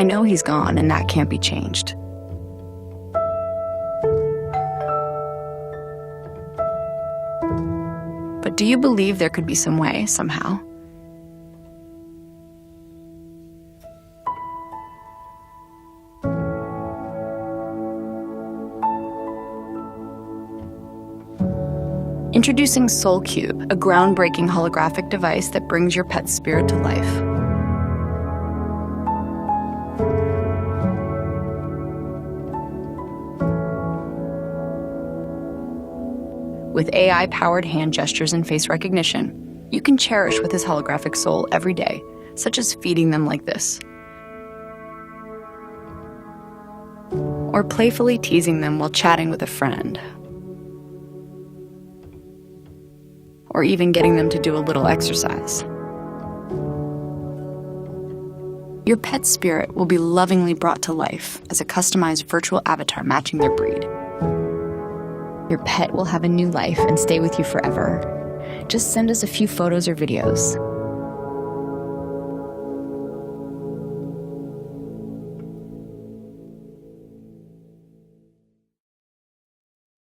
know he's gone, and that can't be changed. But do you believe there could be some way, somehow? Introducing SOULCUBE, a groundbreaking holographic device that brings your pet's spirit to life. With AI-powered hand gestures and face recognition, you can cherish with his holographic soul every day, such as feeding them like this, or playfully teasing them while chatting with a friend, or even getting them to do a little exercise. Your pet's spirit will be lovingly brought to life as a customized virtual avatar matching their breed. Your pet will have a new life and stay with you forever. Just send us a few photos or videos.